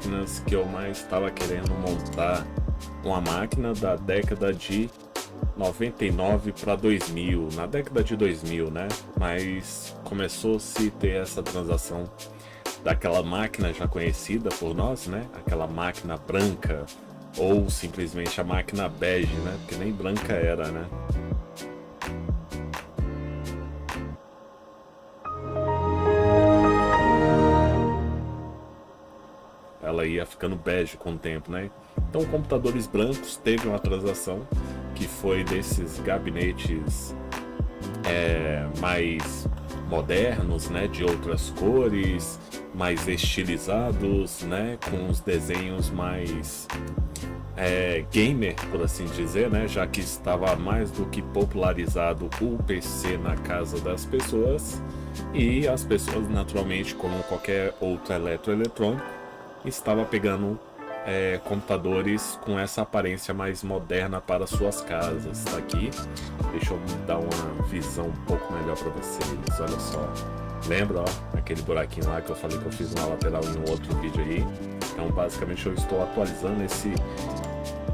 máquinas que eu mais estava querendo montar uma máquina da década de 99 para 2000, na década de 2000, né? Mas começou-se a ter essa transação daquela máquina já conhecida por nós, né? Aquela máquina branca ou simplesmente a máquina bege, né? Porque nem branca era, né? Ela ia ficando bege com o tempo, né? Então, computadores brancos teve uma transação que foi desses gabinetes mais modernos, né? De outras cores, mais estilizados, né? Com os desenhos mais gamer, por assim dizer, né? Já que estava mais do que popularizado o PC na casa das pessoas e as pessoas, naturalmente, como qualquer outro eletroeletrônico, estava pegando computadores com essa aparência mais moderna para suas casas. Tá aqui, deixa eu dar uma visão um pouco melhor para vocês. Olha só, lembra, ó, aquele buraquinho lá que eu falei que eu fiz uma lateral em um outro vídeo aí? Então, basicamente, eu estou atualizando esse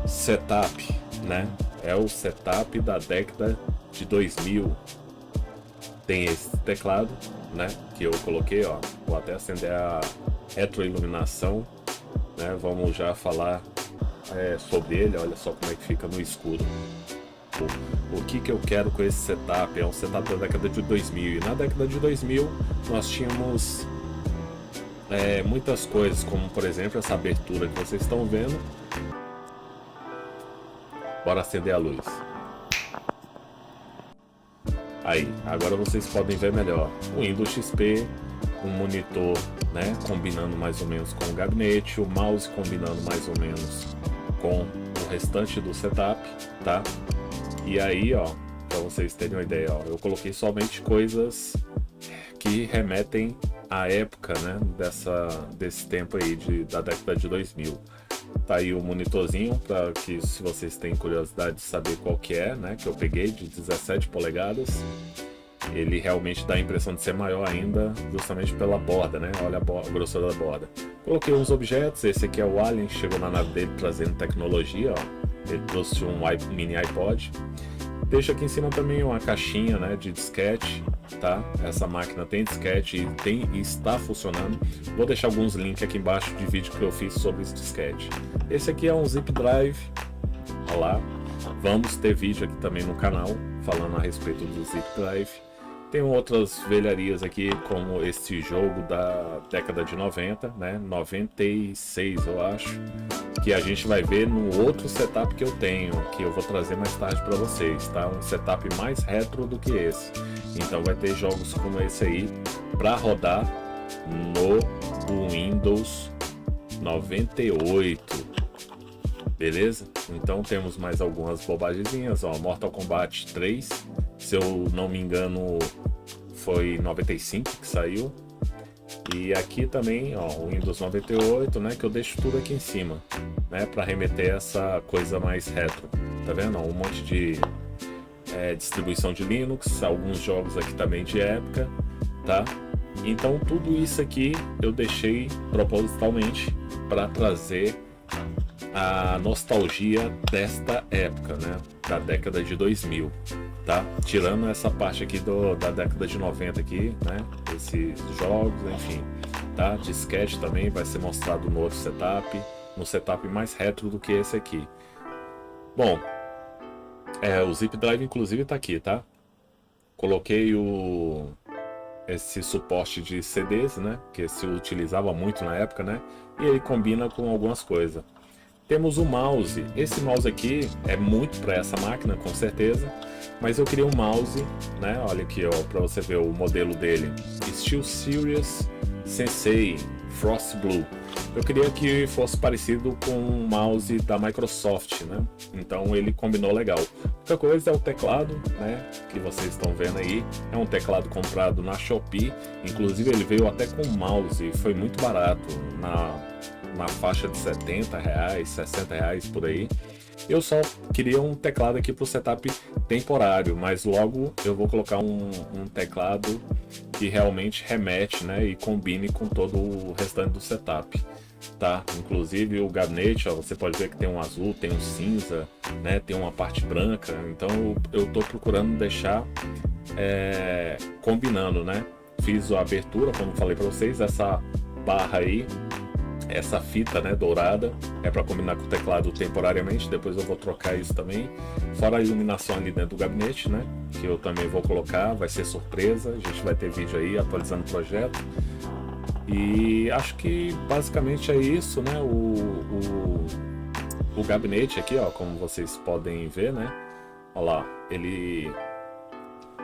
setup, né? É o setup da década de 2000. Tem esse teclado, né? Que eu coloquei, ó. Vou até acender a retroiluminação, né? Vamos já falar sobre ele. Olha só como é que fica no escuro. O que eu quero com esse setup? É um setup da década de 2000. E na década de 2000 nós tínhamos muitas coisas, como por exemplo essa abertura que vocês estão vendo. Bora acender a luz. Aí, agora vocês podem ver melhor. O Windows XP, um monitor, né, combinando mais ou menos com o gabinete, o mouse combinando mais ou menos com o restante do setup, tá? E aí, ó, para vocês terem uma ideia, ó, eu coloquei somente coisas que remetem à época, né, desse tempo aí da década de 2000. Tá aí o monitorzinho, para que se vocês têm curiosidade de saber qual que é, né, que eu peguei de 17 polegadas. Ele realmente dá a impressão de ser maior ainda, justamente pela borda, né? Olha a grossura da borda. Coloquei uns objetos, esse aqui é o Alien, chegou na nave dele trazendo tecnologia, ó. Ele trouxe um mini iPod. Deixa aqui em cima também uma caixinha, né, de disquete, tá? Essa máquina tem disquete e está funcionando. Vou deixar alguns links aqui embaixo de vídeo que eu fiz sobre esse disquete. Esse aqui é um zip drive, olha lá. Vamos ter vídeo aqui também no canal falando a respeito do zip drive. Tem outras velharias aqui, como esse jogo da década de 90, né? 96 eu acho, que a gente vai ver no outro setup que eu tenho, que eu vou trazer mais tarde para vocês, tá? Um setup mais retro do que esse. Então vai ter jogos como esse aí para rodar no Windows 98. Beleza? Então temos mais algumas bobagemzinhas, ó, Mortal Kombat 3, se eu não me engano foi 95 que saiu. E aqui também, ó, o Windows 98, né, que eu deixo tudo aqui em cima, né, para remeter essa coisa mais retro. Tá vendo? Ó, um monte de distribuição de Linux, alguns jogos aqui também de época, tá? Então tudo isso aqui eu deixei propositalmente para trazer a nostalgia desta época, né, da década de 2000, tá? Tirando essa parte aqui da década de 90 aqui, né, esses jogos, enfim, tá? Disquete também vai ser mostrado no outro setup, no setup mais retro do que esse aqui. Bom, o zip drive inclusive tá aqui, tá? Coloquei esse suporte de CDs, né, que se utilizava muito na época, né, e ele combina com algumas coisas. Temos o mouse. Esse mouse aqui é muito para essa máquina, com certeza. Mas eu queria um mouse, né? Olha aqui, ó, para você ver o modelo dele. SteelSeries Sensei Frost Blue. Eu queria que fosse parecido com o mouse da Microsoft, né? Então ele combinou legal. Outra coisa é o teclado, né? Que vocês estão vendo aí. É um teclado comprado na Shopee. Inclusive ele veio até com mouse. Foi muito barato. Na faixa de R$70, R$60 por aí. Eu só queria um teclado aqui para o setup temporário, mas logo eu vou colocar um teclado que realmente remete, né, e combine com todo o restante do setup. tá? Inclusive o gabinete, ó, você pode ver que tem um azul, tem um cinza, né? Tem uma parte branca. Então eu tô procurando deixar combinando, né? Fiz a abertura, como falei para vocês, essa barra aí, essa fita, né, dourada, é para combinar com o teclado temporariamente. Depois eu vou trocar isso também. Fora a iluminação ali dentro do gabinete, né, que eu também vou colocar, vai ser surpresa. A gente vai ter vídeo aí atualizando o projeto. E acho que basicamente é isso, né? O gabinete aqui, ó, como vocês podem ver, né? Olha lá, ele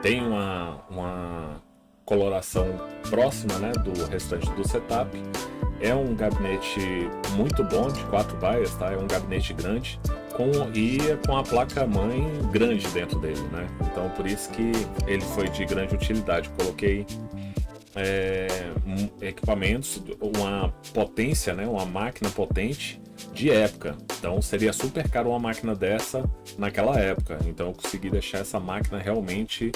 tem uma coloração próxima, né, do restante do setup. É um gabinete muito bom, de 4 baias, tá? É um gabinete grande com a placa-mãe grande dentro dele, né? Então por isso que ele foi de grande utilidade. Coloquei equipamentos, uma potência, né? Uma máquina potente de época. Então seria super caro uma máquina dessa naquela época. Então eu consegui deixar essa máquina realmente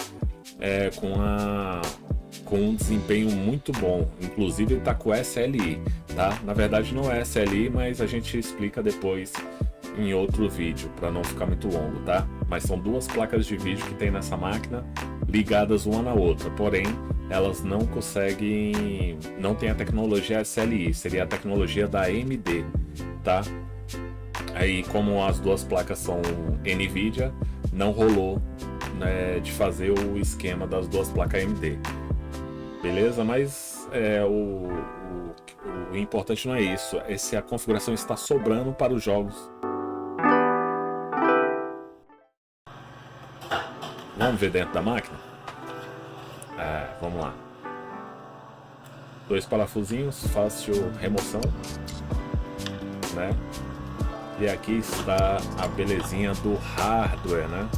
com um desempenho muito bom. Inclusive ele está com SLI, tá? Na verdade não é SLI, mas a gente explica depois em outro vídeo para não ficar muito longo, tá? Mas são duas placas de vídeo que tem nessa máquina ligadas uma na outra, porém elas não conseguem, não tem a tecnologia SLI, seria a tecnologia da AMD, tá? Aí como as duas placas são NVIDIA, não rolou, né, de fazer o esquema das duas placas AMD. Beleza? Mas o importante não é isso. A configuração está sobrando para os jogos. Vamos ver dentro da máquina? Vamos lá. 2 parafusinhos, fácil remoção, né? E aqui está a belezinha do hardware, né?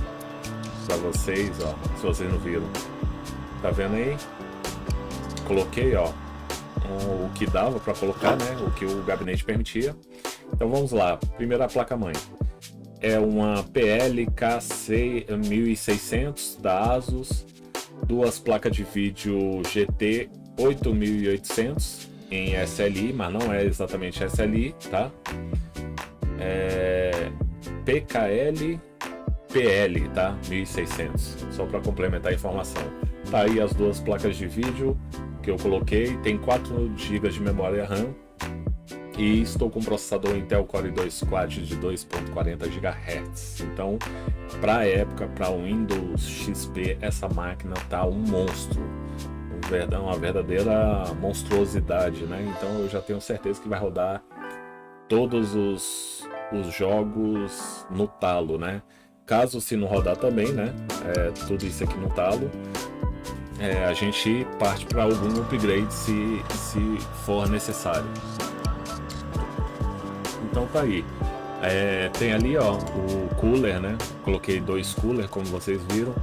Para vocês, ó, se vocês não viram. Tá vendo aí? Coloquei, ó, o que dava para colocar, né? O que o gabinete permitia. Então vamos lá. Primeira placa-mãe é uma PLK 1600 da ASUS. Duas placas de vídeo GT 8800 em SLI, mas não é exatamente SLI, tá? PKL PL, tá? 1600. Só para complementar a informação. Tá aí as duas placas de vídeo que eu coloquei. Tem 4 GB de memória RAM e estou com um processador Intel Core 2 Quad de 2.40 GHz. Então, para a época, para o Windows XP, essa máquina tá um monstro, uma verdadeira monstruosidade, né? Então eu já tenho certeza que vai rodar todos os jogos no talo, né? Caso se não rodar também, né? Tudo isso aqui no talo, a gente parte para algum upgrade se for necessário. Então tá aí. Tem ali, ó, o cooler, né? Coloquei 2 coolers, como vocês viram.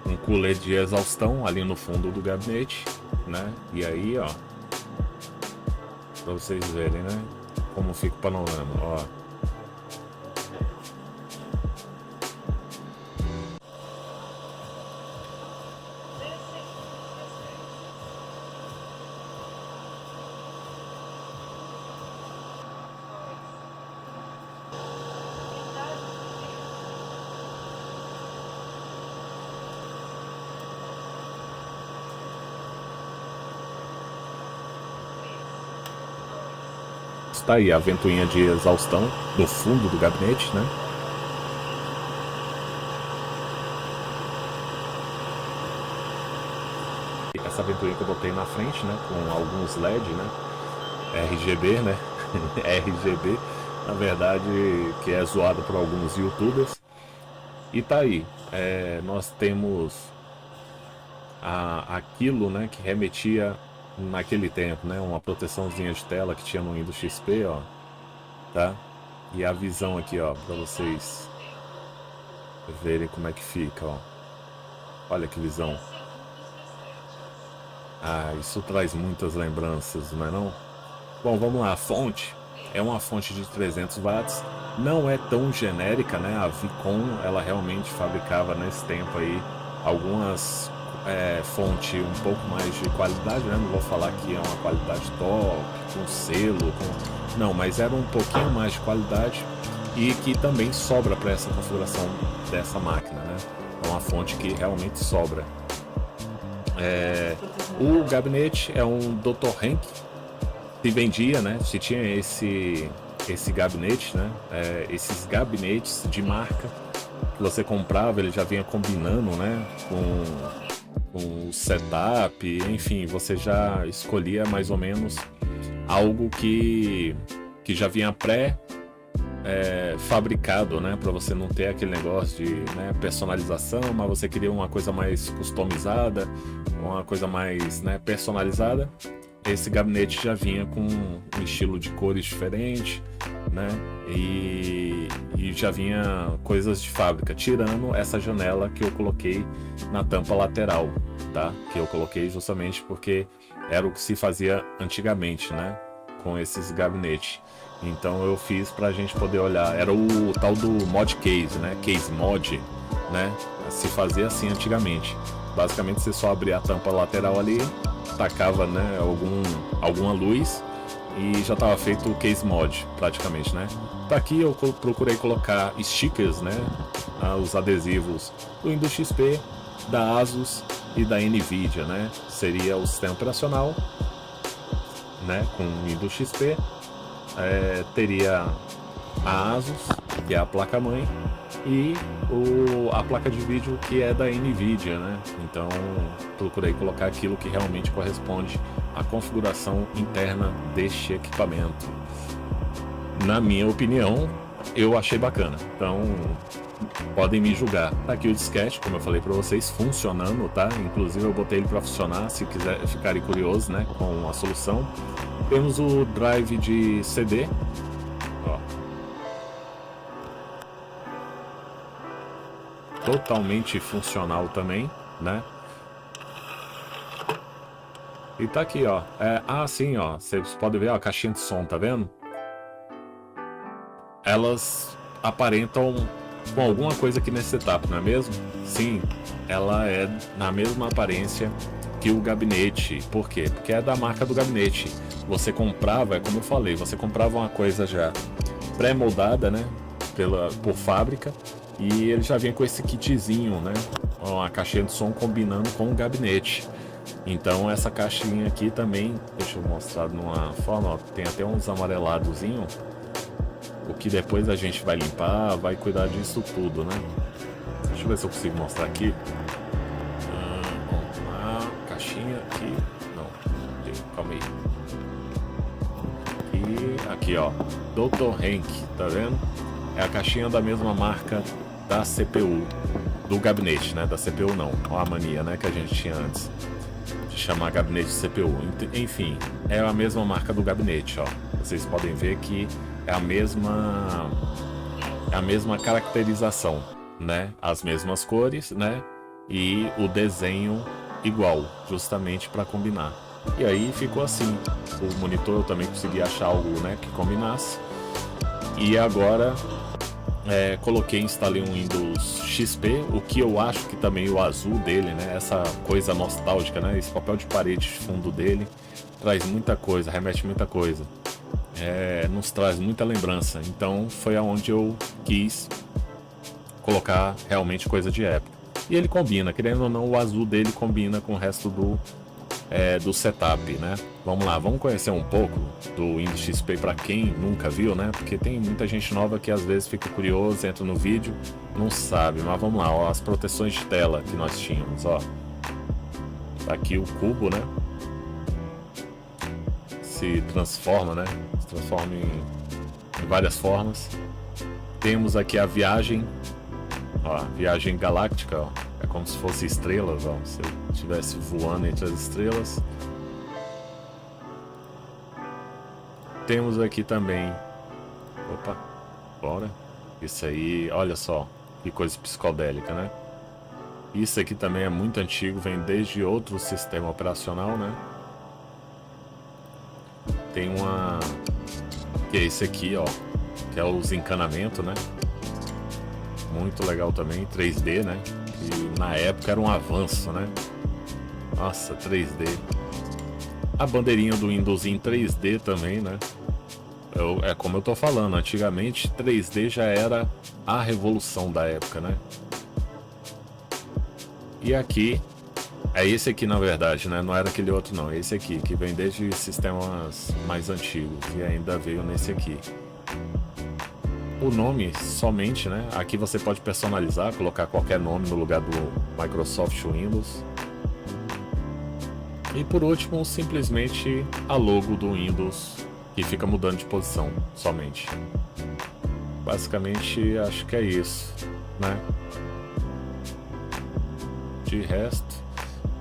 Um cooler de exaustão ali no fundo do gabinete, né? E aí, ó, para vocês verem, né? Como fica o panorama, ó. Está aí a ventoinha de exaustão do fundo do gabinete, né? Essa ventoinha que eu botei na frente, né? Com alguns LED, né? RGB, né? RGB, na verdade, que é zoado por alguns YouTubers. E tá aí. Nós temos aquilo, né? Que remetia naquele tempo, né? Uma proteçãozinha de tela que tinha no Windows XP, ó, tá? E a visão aqui, ó, para vocês verem como é que fica, ó. Olha que visão. Isso traz muitas lembranças, não é não? Bom, vamos lá. A fonte é uma fonte de 300 watts. Não é tão genérica, né? A Vicon, ela realmente fabricava nesse tempo aí algumas fonte um pouco mais de qualidade, né? Não vou falar que é uma qualidade top, com selo, não, mas era um pouquinho mais de qualidade e que também sobra para essa configuração dessa máquina, né? É uma fonte que realmente sobra. O gabinete é um Dr. Henk, se vendia, né? Se tinha esse gabinete, né? Esses gabinetes de marca que você comprava, ele já vinha combinando, né? Com o setup, enfim, você já escolhia mais ou menos algo que já vinha fabricado, né, para você não ter aquele negócio de, né, personalização, mas você queria uma coisa mais customizada, uma coisa mais, né, personalizada. Esse gabinete já vinha com um estilo de cores diferente, né, e já vinha coisas de fábrica, tirando essa janela que eu coloquei na tampa lateral, tá? Que eu coloquei justamente porque era o que se fazia antigamente, né, com esses gabinetes. Então eu fiz pra gente poder olhar. Era o tal do mod case, né? Case mod, né? Se fazia assim antigamente. Basicamente você só abria a tampa lateral ali, tacava, né, alguma luz e já estava feito o case mod, praticamente, né? Tá aqui eu procurei colocar stickers, né? Os adesivos do Windows XP, da Asus e da Nvidia, né? Seria o sistema operacional, né? Com Windows XP. Teria a Asus, que é a placa-mãe, e a placa de vídeo, que é da Nvidia, né? Então procurei colocar aquilo que realmente corresponde à configuração interna deste equipamento. Na minha opinião, eu achei bacana. Então podem me julgar. Tá aqui o disquete, como eu falei para vocês, funcionando, tá? Inclusive eu botei ele para funcionar, se quiser ficarem curiosos, né, com a solução. Temos o drive de CD, ó, totalmente funcional também, né? E tá aqui, ó. Sim, ó. Vocês podem ver, ó, a caixinha de som, tá vendo? Elas aparentam com alguma coisa aqui nesse setup, não é mesmo? Sim, ela é na mesma aparência que o gabinete. Por quê? Porque é da marca do gabinete. Você comprava, como eu falei, você comprava uma coisa já pré-moldada, né, por fábrica, e ele já vinha com esse kitzinho, né, uma caixinha de som combinando com o gabinete. Então essa caixinha aqui também, deixa eu mostrar numa forma, ó, tem até uns amareladozinhos, o que depois a gente vai limpar, vai cuidar disso tudo, né? Deixa eu ver se eu consigo mostrar aqui. Caixinha aqui, não, calma aí. E aqui, ó, Dr. Henk, tá vendo? É a caixinha da mesma marca da CPU, do gabinete, né? Da CPU não, ó a mania, né, que a gente tinha antes de chamar gabinete de CPU. Enfim, é a mesma marca do gabinete, ó. Vocês podem ver que é a mesma caracterização, né? As mesmas cores, né? E o desenho igual, justamente para combinar. E aí ficou assim. O monitor eu também consegui achar algo, né, que combinasse. E agora instalei um Windows XP, o que eu acho que também o azul dele, né, essa coisa nostálgica, né, esse papel de parede de fundo dele traz muita coisa, remete muita coisa. Nos traz muita lembrança. Então foi aonde eu quis colocar realmente coisa de época. E ele combina, querendo ou não, o azul dele combina com o resto do setup, né? Vamos lá, vamos conhecer um pouco do Windows XP para quem nunca viu, né? Porque tem muita gente nova que às vezes fica curioso, entra no vídeo, não sabe. Mas vamos lá, ó, as proteções de tela que nós tínhamos, ó. Tá aqui o cubo, né? Se transforma, né? Se transforma em várias formas. Temos aqui a viagem, ó, viagem galáctica, ó. É como se fosse estrelas, ó. Se eu estivesse voando entre as estrelas. Temos aqui também, opa, bora. Isso aí, olha só, que coisa psicodélica, né? Isso aqui também é muito antigo, vem desde outro sistema operacional, né? Tem que é esse aqui, ó, que é os encanamentos, né? muito legal também, 3D, né? E na época era um avanço, né? Nossa, 3D. A bandeirinha do Windows em 3D também, né? É como eu tô falando, antigamente 3D já era a revolução da época, né? E aqui, é esse aqui na verdade, né? Não era aquele outro não, é esse aqui, que vem desde sistemas mais antigos e ainda veio nesse aqui. O nome somente, né? Aqui você pode personalizar, colocar qualquer nome no lugar do Microsoft Windows. E por último, simplesmente a logo do Windows, que fica mudando de posição somente. Basicamente, acho que é isso, né? De resto,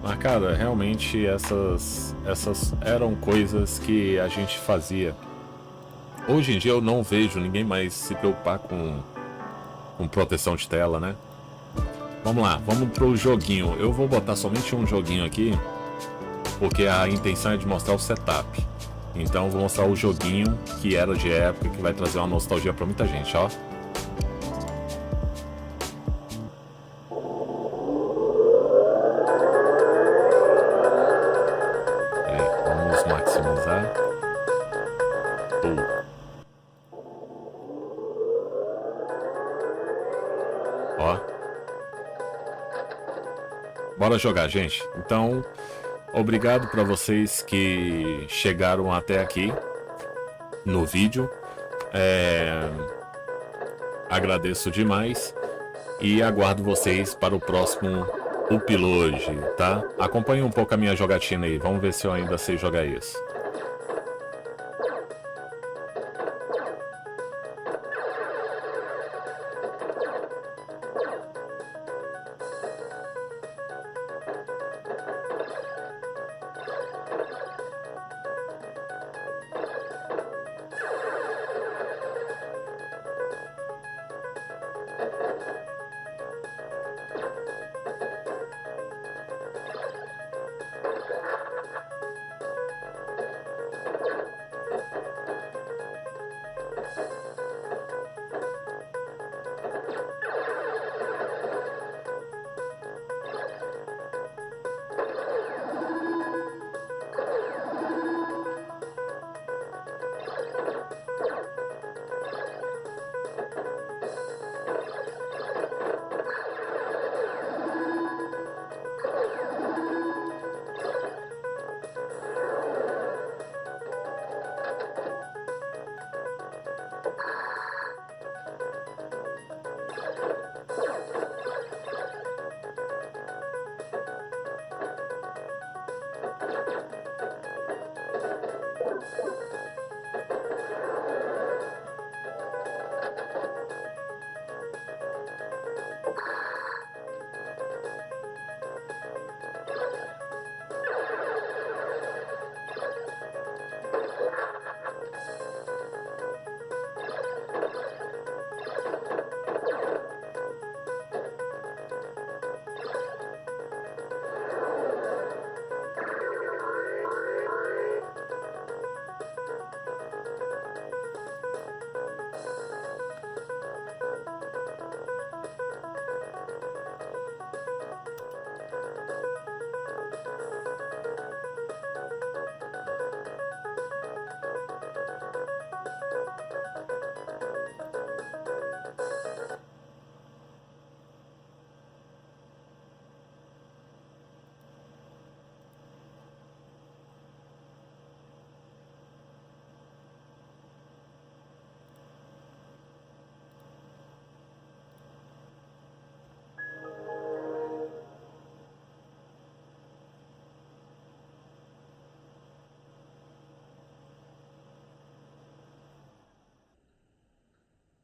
mas cara, realmente essas eram coisas que a gente fazia. Hoje em dia eu não vejo ninguém mais se preocupar com proteção de tela, né? Vamos lá, vamos pro joguinho. Eu vou botar somente um joguinho aqui, porque a intenção é de mostrar o setup. Então vou mostrar o joguinho que era de época, que vai trazer uma nostalgia pra muita gente, ó. Vamos maximizar. Ó. Bora jogar, gente. Então, obrigado para vocês que chegaram até aqui no vídeo. Agradeço demais e aguardo vocês para o próximo upload, tá? Acompanhe um pouco a minha jogatina aí. Vamos ver se eu ainda sei jogar isso.